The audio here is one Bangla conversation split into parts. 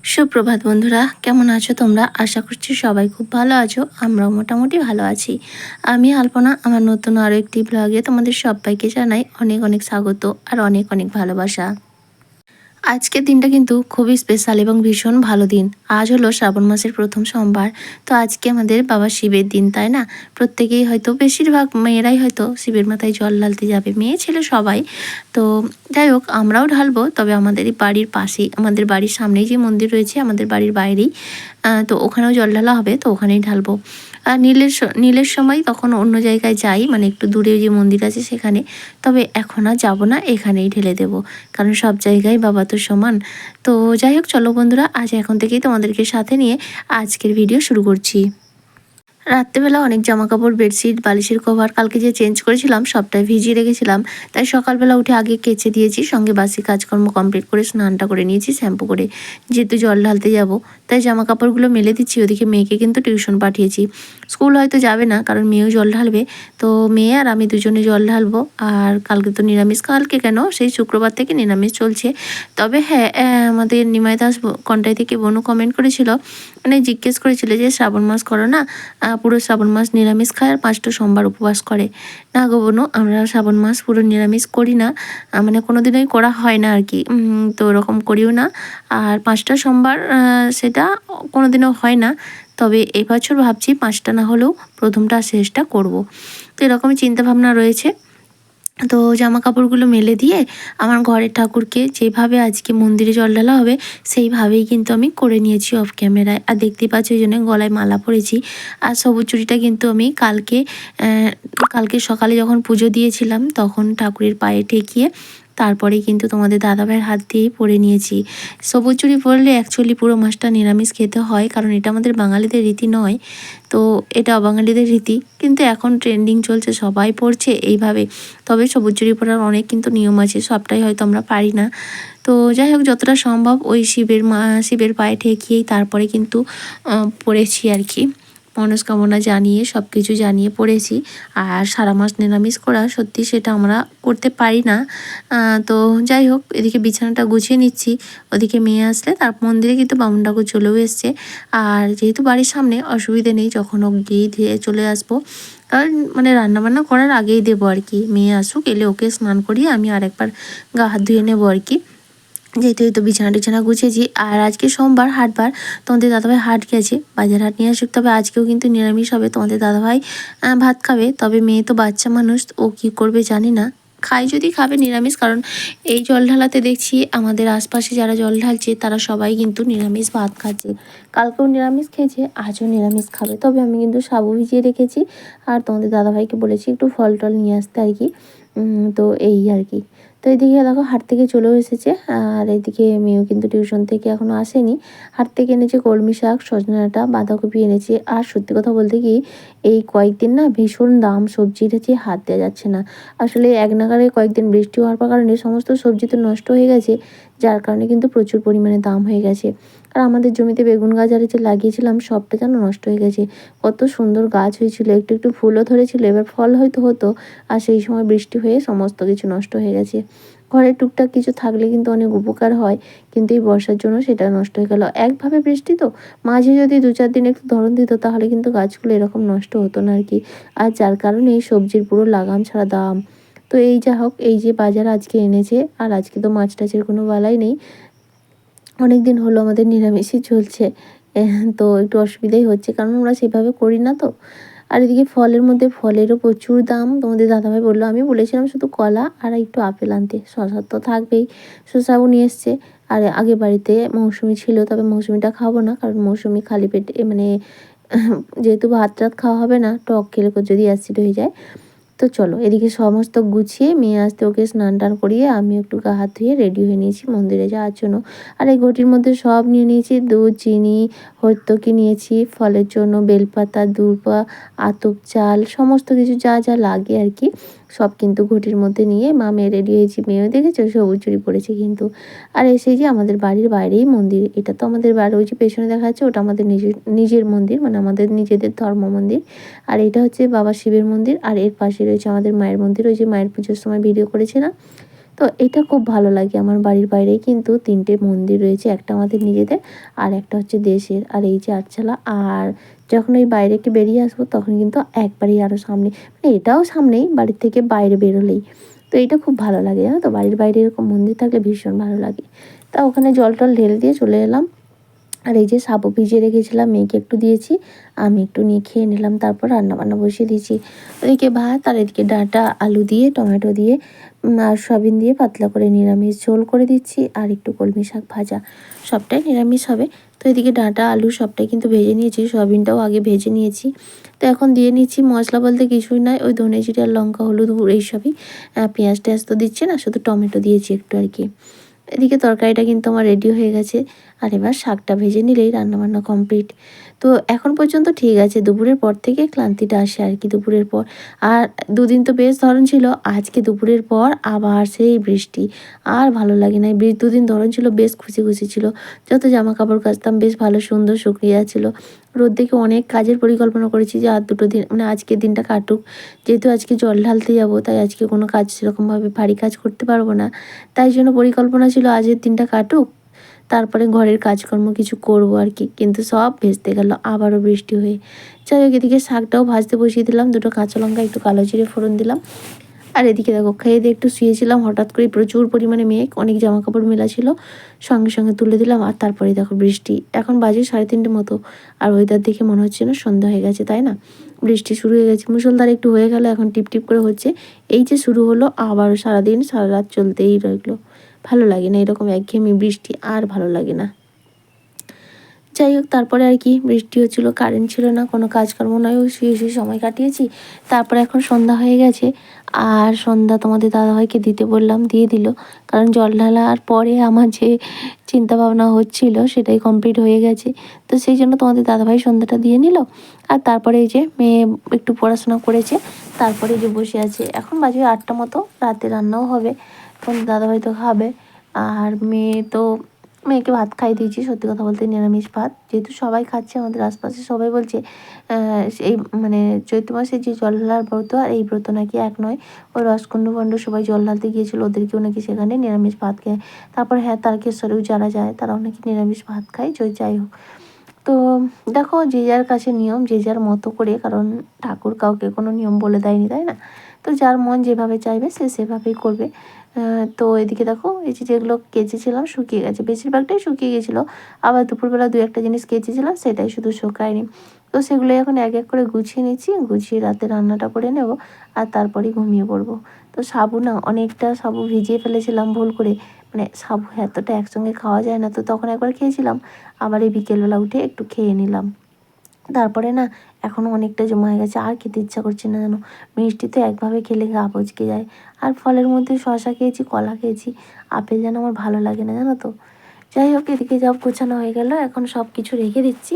সুপ্রভাত বন্ধুরা, কেমন আছো তোমরা? আশা করছি সবাই খুব ভালো আছো। আমরাও মোটামুটি ভালো আছি। আমি আলপনা, আমার নতুন আরও একটি ব্লগে তোমাদের সবাইকে জানাই অনেক অনেক স্বাগত আর অনেক অনেক ভালোবাসা। আজকের দিনটা কিন্তু খুবই স্পেশাল এবং ভীষণ ভালো দিন। আজ হলো শ্রাবণ মাসের প্রথম সোমবার। তো আজকে আমাদের বাবা শিবের দিন, তাই না? প্রত্যেকেই হয়তো, বেশিরভাগ মেয়েরাই হয়তো শিবের মাথায় জল ঢালতে যাবে, মেয়ে ছেলে সবাই। তো যাই হোক, আমরাও ঢালবো, তবে আমাদের এই বাড়ির পাশেই, আমাদের বাড়ির সামনেই যে মন্দির রয়েছে, আমাদের বাড়ির বাইরেই, তো ওখানেও জল ঢালা হবে, তো ওখানেই ঢালবো। আর নীলের সময় তখন অন্য জায়গায় যাই, মানে একটু দূরে যে মন্দির আছে সেখানে। তবে এখন আর যাবো না, এখানেই ঢেলে দেবো, কারণ সব জায়গায় বাবা তো সমান। তো যাই হোক, চলো বন্ধুরা, আজ এখন থেকেই তোমাদেরকে সাথে নিয়ে আজকের ভিডিও শুরু করছি। রাত্রেবেলা অনেক জামাকাপড়, বেডশিট, বালিশের কভার কালকে যে চেঞ্জ করেছিলাম সবটাই ভিজিয়ে রেখেছিলাম, তাই সকালবেলা উঠে আগে কেচে দিয়েছি, সঙ্গে বাসি কাজকর্ম কমপ্লিট করে স্নানটা করে নিয়েছি শ্যাম্পু করে, যেহেতু জল ঢালতে যাব। তাই জামাকাপড়গুলো মেলে দিচ্ছি। ওদিকে মেয়েকে কিন্তু টিউশন পাঠিয়েছি, স্কুল হয়তো যাবে না, কারণ মেয়েও জল ঢালবে। তো মেয়ে আর আমি দুজনে জল ঢালবো। আর কালকে তো নিরামিষ, কালকে কেন, সেই শুক্রবার থেকে নিরামিষ চলছে। তবে হ্যাঁ, আমাদের নিমাই দাস কন্টাই থেকে বনু কমেন্ট করেছিল, মানে জিজ্ঞেস করেছিল যে শ্রাবণ মাস করো না, পুরো শ্রাবণ মাস নিরামিষ খায় আর 5টা সোমবার উপবাস করে। না গো বোনু, আমরা শ্রাবণ মাস পুরো নিরামিষ করি না, মানে কোনো দিনই করা হয় না আর কি। তো ওরকম করিও না। আর 5টা সোমবার সেটা কোনো দিনও হয় না। তবে এবছর ভাবছি 5টা না হলেও প্রথমটা শেষটা করব। তো এরকমই চিন্তাভাবনা রয়েছে। তো জামা কাপড়গুলো মেলে দিয়ে আমার ঘরের ঠাকুরকে যেভাবে আজকে মন্দিরে জল ঢালা হবে সেইভাবেই কিন্তু আমি করে নিয়েছি অফ ক্যামেরায়। আর দেখতেই পাচ্ছি ওই জন্য গলায় মালা পরেছি। আর সবুজ চুড়িটা কিন্তু আমি কালকে সকালে যখন পুজো দিয়েছিলাম তখন ঠাকুরের পায়ে ঠেকিয়ে তারপরে কিন্তু তোমাদের দাদাভাইয়ের হাত দিয়েই পরে নিয়েছি। সবুজ চুড়ি পরলে অ্যাকচুয়ালি পুরো মাসটা নিরামিষ খেতে হয়, কারণ এটা আমাদের বাঙালিদের রীতি নয়। তো এটা অবাঙালিদের রীতি, কিন্তু এখন ট্রেন্ডিং চলছে, সবাই পরছে এইভাবে। তবে সবুজ চুড়ি পরার অনেক কিন্তু নিয়ম আছে, সবটাই হয়তো আমরা পারি না। তো যাই হোক, যতটা সম্ভব ওই শিবের পায়ে ঠেকিয়েই তারপরে কিন্তু পড়েছি আর কি। মনস্কামনা জানিয়ে সব কিছু জানিয়ে পড়েছি। আর সারা মাস নিরামিষ করা সত্যি সেটা আমরা করতে পারি না। তো যাই হোক, এদিকে বিছানাটা গুছিয়ে নিচ্ছি। ওদিকে মেয়ে আসলে তার মন্দিরে কিন্তু বামুন ঠাকুর চলেও এসছে। আর যেহেতু বাড়ির সামনে, অসুবিধে নেই, যখন হোক গিয়ে ধুয়ে চলে আসবো। কারণ মানে রান্নাবান্না করার আগেই দেবো আর কি, মেয়ে আসুক, এলে ওকে স্নান করিয়ে আমি আরেকবার গা হাত ধুয়ে নেবো আর কি। যেহেতু এই তো বিছানা টিছানা গুছিয়েছি। আর আজকে সোমবার, হাটবার, তোমাদের দাদাভাই হাট গেছে, বাজার হাট নিয়ে আসুক। তবে আজকেও কিন্তু নিরামিষ হবে, তোমাদের দাদাভাই ভাত খাবে। তবে মেয়ে তো বাচ্চা মানুষ, ও কি করবে জানি না, খায় যদি খাবে নিরামিষ, কারণ এই জল ঢালাতে দেখছি আমাদের আশপাশে যারা জল ঢালছে তারা সবাই কিন্তু নিরামিষ ভাত খাচ্ছে। কালকেও নিরামিষ খেয়েছে, আজও নিরামিষ খাবে। তবে আমি কিন্তু সাবু ভিজিয়ে রেখেছি। আর তোমাদের দাদাভাইকে বলেছি একটু ফল টল নিয়ে আসতে আর কি। তো এই আর কি। তো এদিকে দেখো হাট থেকে চলেও এসেছে। আর এদিকে মেয়েও কিন্তু টিউশন থেকে এখনও আসেনি। হাট থেকে এনেছে কলমি শাক, সজনে ডাঁটা, বাঁধাকপি এনেছে। আর সত্যি কথা বলতে কি, এই কয়েকদিন না ভীষণ দাম সবজির, হচ্ছে হাত দেওয়া যাচ্ছে না। আসলে এক নাগাড়ে কয়েকদিন বৃষ্টি হওয়ার কারণে সমস্ত সবজি তো নষ্ট হয়ে গেছে, যার কারণে কিন্তু প্রচুর পরিমাণে দাম হয়ে গেছে। আর আমাদের জমিতে বেগুন গাছ আর যে লাগিয়েছিলাম সবটা যেন নষ্ট হয়ে গেছে। কত সুন্দর গাছ হয়েছিল, একটু একটু ফুলও ধরেছিল, এবার ফল হয়তো হতো। আর সেই সময় বৃষ্টি হয়ে সমস্ত কিছু নষ্ট হয়ে গেছে। ঘরে টুকটাক কিছু থাকলে কিন্তু অনেক উপকার হয়, কিন্তু এই বর্ষার জন্য সেটা নষ্ট হয়ে গেল। একভাবে বৃষ্টি তো, মাঝে যদি 2-4 দিন একটু ধরন দিত তাহলে কিন্তু গাছগুলো এরকম নষ্ট হতো না আর কি। আর যার কারণে এই সবজির পুরো লাগাম ছাড়া দাম। তো এই যা হোক, এই যে বাজার আজকে এনেছে, আর আজকে তো মাছ টাছের কোনো বালাই নেই, অনেক দিন হলো আমাদের নিরামিষই চলছে। তো একটু অসুবিধাই হচ্ছে, কারণ আমরা সেভাবে করি না তো। আর এদিকে ফলের মধ্যে ফলেরও প্রচুর দাম। তোমাদের দাদাভাই বললো, আমি বলেছিলাম শুধু কলা আর একটু আপেল আনতে, শসা তো থাকবেই, শসাও নিয়ে এসছে। আর আগে বাড়িতে মৌসুমি ছিল, তবে মৌসুমিটা খাবো না, কারণ মৌসুমি খালি পেটে মানে যেহেতু ভাত টাত খাওয়া হবে না, টক খেলে যদি অ্যাসিড হয়ে যায়। তো চলো, এদিকে সমস্ত গুছিয়ে মেয়ে আসতে ওকে স্নান টান করিয়ে আমি একটু গা হাত ধুয়ে রেডি হয়ে নিয়েছি মন্দিরে যাওয়ার জন্য। আর এই ঘটির মধ্যে সব নিয়ে নিয়েছি, দুধ, চিনি, হর্তকি নিয়েছি, ফলের জন্য বেলপাতা, দূর্বা, আতপ চাল, সমস্ত কিছু যা যা লাগে আর কি, সব কিন্তু ঘটির মধ্যে নিয়ে মা মেয়ে রেডি হয়েছি। মেয়েও দেখেছো সবুজ চুড়ি পরেছে কিন্তু। আর এসে যে আমাদের বাড়ির বাইরেই মন্দির, এটা তো আমাদের বাড়ি, ওই যে পেছনে দেখা যাচ্ছে ওটা আমাদের নিজের মন্দির, মানে আমাদের নিজেদের ধর্ম মন্দির। আর এটা হচ্ছে বাবা শিবের মন্দির। আর এর পাশে রয়েছে আমাদের মায়ের মন্দির, ওই যে মায়ের পুজোর সময় ভিডিও করেছে না, তো এটা খুব ভালো লাগে। আমার বাড়ির বাইরেই কিন্তু ৩টে মন্দির রয়েছে, একটা আমাদের নিজেদের আর একটা হচ্ছে দেশের। আর এই যে আটচালা, আর যখন ওই বাইরে একটু বেরিয়ে আসবো তখন কিন্তু একবারেই আরও সামনে, মানে এটাও সামনেই, বাড়ির থেকে বাইরে বেরোলেই। তো এইটা খুব ভালো লাগে, জানো তো, বাড়ির বাইরে এরকম মন্দির থাকলে ভীষণ ভালো লাগে। তা ওখানে জল টল ঢেলে দিয়ে চলে এলাম। আর এই যে সাবু ভিজিয়ে রেখেছিলাম, মেয়েকে একটু দিয়েছি, আমি একটু নিয়ে খেয়ে নিলাম। তারপর রান্নাবান্না বসিয়ে দিয়েছি। ওদিকে ভাত, আর এদিকে ডাঁটা আলু দিয়ে টমেটো দিয়ে আর সয়াবিন দিয়ে পাতলা করে নিরামিষ ঝোল করে দিচ্ছি, আর একটু কলমি শাক ভাজা, সবটাই নিরামিষ হবে। তো এদিকে ডাঁটা আলু সবটাই কিন্তু ভেজে নিয়েছি, সয়াবিনটাও আগে ভেজে নিয়েছি। তো এখন দিয়ে নিচ্ছি, মশলা বলতে কিছুই নয়, ওই ধনে জিরে লঙ্কা হলুদ গুঁড়ো এইসবই। পেঁয়াজ টেয়াজ তো দিচ্ছি না, শুধু টমেটো দিয়েছি একটু আর কি। এদিকে তরকারিটা কিন্তু আমার রেডি হয়ে গেছে। আর এবার শাকটা ভেজে নিলেই রান্নাবান্না কমপ্লিট। তো এখন পর্যন্ত ঠিক আছে, দুপুরের পর থেকে ক্লান্তিটা আসে আর কি, দুপুরের পর। আর দুদিন তো বেশ ধরন ছিল, আজকে দুপুরের পর আবার সেই বৃষ্টি। আর ভালো লাগে না, দুদিন ধরন ছিল, বেশ খুশি খুশি ছিল। যত জামা কাপড় কাচতাম বেশ ভালো সুন্দর শুকিয়ে ছিল। রোদ দেখে অনেক কাজের পরিকল্পনা করেছি যে আর দুটো দিন, মানে আজকের দিনটা কাটুক। যেহেতু আজকে জল ঢালতে যাবো, তাই আজকে কোনো কাজ সেরকমভাবে ভারী কাজ করতে পারবো না। তাই জন্য পরিকল্পনা ছিল আজকের দিনটা কাটুক, তারপরে ঘরের কাজকর্ম কিছু করব আর কি। কিন্তু সব ভেস্তে গেল আবারও বৃষ্টি হয়ে। যাই হোক, এদিকে শাকটাও ভাজতে বসিয়ে দিলাম, দুটো কাঁচা লঙ্কা একটু কালো জিরে ফোড়ন দিলাম। আর এদিকে দেখো, খেয়ে দিয়ে একটু শুয়েছিলাম, হঠাৎ করে প্রচুর পরিমাণে মেঘ, অনেক জামা কাপড় মেলা ছিল, সঙ্গে সঙ্গে তুলে দিলাম। আর তারপরে দেখো বৃষ্টি, এখন বাজে 3:30 মতো। আর ওয়েদার দেখে মনে হচ্ছে না সন্ধ্যা হয়ে গেছে, তাই না? বৃষ্টি শুরু হয়ে গেছে, মুষলধারে একটু হয়ে গেল, এখন টিপ টিপ করে হচ্ছে। এই যে শুরু হলো, আবার সারাদিন সারা রাত চলতেই রইলো। ভালো লাগে না এরকম একঘেয়েমি বৃষ্টি, আর ভালো লাগে না। যাই হোক, তারপরে আর কি বৃষ্টি হচ্ছিলো, কারেন্ট ছিল না, কোনো কাজকর্ম নয়, ওই শুয়ে শুয়ে সময় কাটিয়েছি। তারপরে এখন সন্ধ্যা হয়ে গেছে, আর সন্ধ্যা তোমাদের দাদাভাইকে দিতে বললাম, দিয়ে দিল। কারণ জল ঢালার পরে আমার যে চিন্তা ভাবনা হচ্ছিল সেটাই কমপ্লিট হয়ে গেছে। তো সেই জন্য তোমাদের দাদাভাই সন্ধ্যাটা দিয়ে নিল। আর তারপরে এই যে মেয়ে একটু পড়াশোনা করেছে, তারপরে যে বসে আছে। এখন বাজে 8টা মতো, রাতে রান্নাও হবে, তোমাদের দাদাভাই তো খাবে। আর মেয়েকে ভাত খাইয়ে দিয়েছি, সত্যি কথা বলতে নিরামিষ ভাত, যেহেতু সবাই খাচ্ছে আমাদের আশপাশে, সবাই বলছে এই মানে চৈত্র মাসে যে জল ঢালার ব্রত আর এই ব্রত নাকি এক নয়। ওই রসকুণ্ড ভণ্ড সবাই জল ঢালতে গিয়েছিলো, ওদেরকেও নাকি সেখানে নিরামিষ ভাত খায়। তারপর হ্যাঁ, তারকেশ্বরেও যারা যায় তারাও নাকি নিরামিষ ভাত খায়। যাই হোক, তো দেখো, যে যার কাছে নিয়ম, যে যার মতো করে, কারণ ঠাকুর কাউকে কোনো নিয়ম বলে দেয়নি, তাই না? তো যার মন যেভাবে চাইবে সে সেভাবেই করবে। তো এদিকে দেখো, এই যে যেগুলো কেচেছিলাম শুকিয়ে গেছে, বেশিরভাগটাই শুকিয়ে গেছিলো। আবার দুপুরবেলা দু একটা জিনিস কেচেছিলাম, সেটাই শুধু শুকায়নি। তো সেগুলো এখন এক এক করে গুছিয়ে নিচ্ছি, গুছিয়ে রাতে রান্নাটা করে নেব, আর তারপরেই ঘুমিয়ে পড়বো। তো সাবু না, অনেকটা সাবু ভিজিয়ে ফেলেছিলাম ভুল করে, মানে সাবু এতটা একসঙ্গে খাওয়া যায় না, তো তখন একবার খেয়েছিলাম, আবার এই বিকেলবেলা উঠে একটু খেয়ে নিলাম। তারপরে না, এখনও অনেকটা জমা হয়ে গেছে, আর খেতে ইচ্ছা করছে না জানো। মিষ্টি তো একভাবে খেলে গা পচকে যায়। আর ফলের মধ্যে শসা খেয়েছি, কলা খেয়েছি, আপেল যেন আমার ভালো লাগে না, জানো তো। যাই হোক, এদিকে সব গোছানো হয়ে গেল, এখন সব কিছু রেখে দিচ্ছি।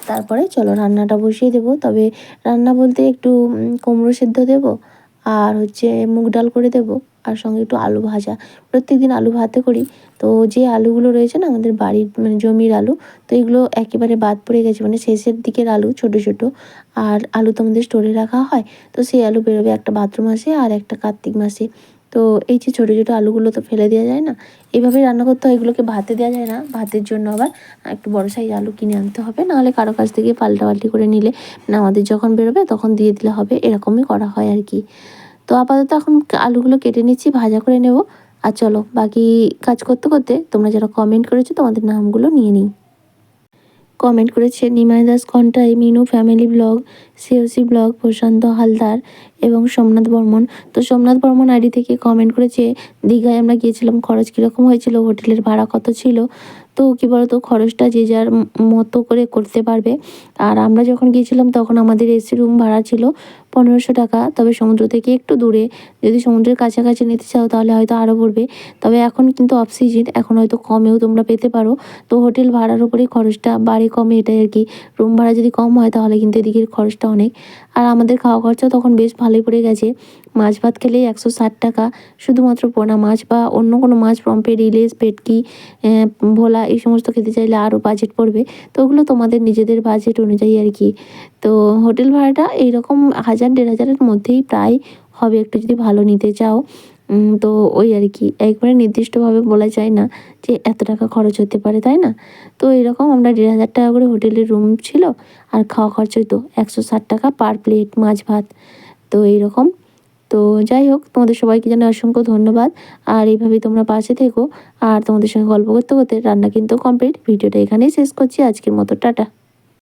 তারপরে চলো রান্নাটা বসিয়ে দেবো। তবে রান্না বলতে একটু কুমড়ো সেদ্ধ দেবো, আর হচ্ছে মুগ ডাল করে দেবো, আর সঙ্গে একটু আলু ভাজা। প্রত্যেকদিন আলু ভাতে করি। তো যে আলুগুলো রয়েছে না আমাদের বাড়ির, মানে জমির আলু, তো এগুলো একেবারে বাদ পড়ে গেছে, মানে শেষের দিকের আলু, ছোট ছোট। আর আলু তো আমাদের স্টোরে রাখা হয়, তো সেই আলু বেরোবে একটা ভাদ্র মাসে আর একটা কার্তিক মাসে। তো এই যে ছোটো ছোটো আলুগুলো তো ফেলে দেওয়া যায় না, এইভাবেই রান্না করতে হয়, এগুলোকে ভাতে দেওয়া যায় না। ভাতের জন্য আবার একটু বড় সাইজ আলু কিনে আনতে হবে, নাহলে কারো কাছ থেকে পাল্টাপাল্টি করে নিলে, মানে আমাদের যখন বেরোবে তখন দিয়ে দিলে হবে, এরকমই করা হয় আর কি। তো আপাতত এখন আলুগুলো কেটে নিচ্ছি, ভাজা করে নেব। আর চলো বাকি কাজ করতে করতে তোমরা যারা কমেন্ট করেছো তোমাদের নামগুলো নিয়ে নিই। কমেন্ট করেছে Nimai Das Contai, Minu family blog, COC blog, Prashant Haldar এবং সোমনাথ বর্মন। তো সোমনাথ বর্মন আইডি থেকে কমেন্ট করেছে, দীঘায় আমরা গিয়েছিলাম, খরচ কীরকম হয়েছিল, হোটেলের ভাড়া কত ছিল। তো কী বলতো, খরচটা যে যার মতো করে করতে পারবে। আর আমরা যখন গিয়েছিলাম তখন আমাদের এসি রুম ভাড়া ছিল 1500 টাকা। তবে সমুদ্র থেকে একটু দূরে, যদি সমুদ্রের কাছাকাছি নিতে চাও তাহলে হয়তো আরও পড়বে। তবে এখন কিন্তু অফ সিজন, এখন হয়তো কমেও তোমরা পেতে পারো। তো হোটেল ভাড়ার উপরেই খরচটা বাড়ে কমে, এটাই আর কি। রুম ভাড়া যদি কম হয় তাহলে কিন্তু এদিকের খরচটা অনেক। আর আমাদের খাওয়া খরচা তখন বেশ ভালোই পড়ে গেছে। মাছ ভাত খেলেই 160 টাকা, শুধুমাত্র পোনা মাছ বা অন্য কোনো মাছ, পম্পেট, ইলিশ, ভেটকি, ভোলা, এই সমস্ত খেতে চাইলে আরও বাজেট পড়বে। তো ওগুলো তোমাদের নিজেদের বাজেট অনুযায়ী আর কি। তো হোটেল ভাড়াটা এইরকম 1000-1500-এর মধ্যেই প্রায় হবে, একটু যদি ভালো নিতে চাও। তো ওই আর কি, একবারে নির্দিষ্টভাবে বলা যায় না যে এত টাকা খরচ হতে পারে, তাই না? তো এরকম আমরা ১,৫০০ টাকা করে হোটেলের রুম ছিল, আর খাওয়া খরচ হইতো ১৬০ টাকা পার প্লেট মাছ ভাত। তো এইরকম। তো যাই হোক, তোমাদের সবাইকে জানাই অসংখ্য ধন্যবাদ। আর এইভাবেই তোমরা পাশে থেকো। আর তোমাদের সঙ্গে গল্প করতে করতে রান্না কিন্তু কমপ্লিট। ভিডিওটা এখানেই শেষ করছি আজকের মতো। টাটা।